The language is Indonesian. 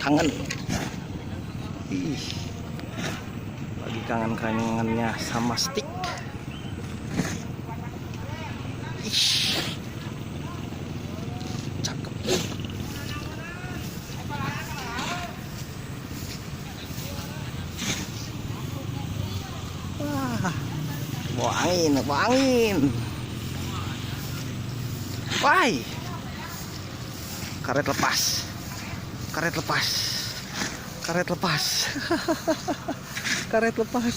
kangen. Ih, lagi kangen-kangennya sama stick. Ih, cakep. Wah, bawa angin, bawa angin. Wah, karet lepas, karet lepas, karet lepas, karet lepas.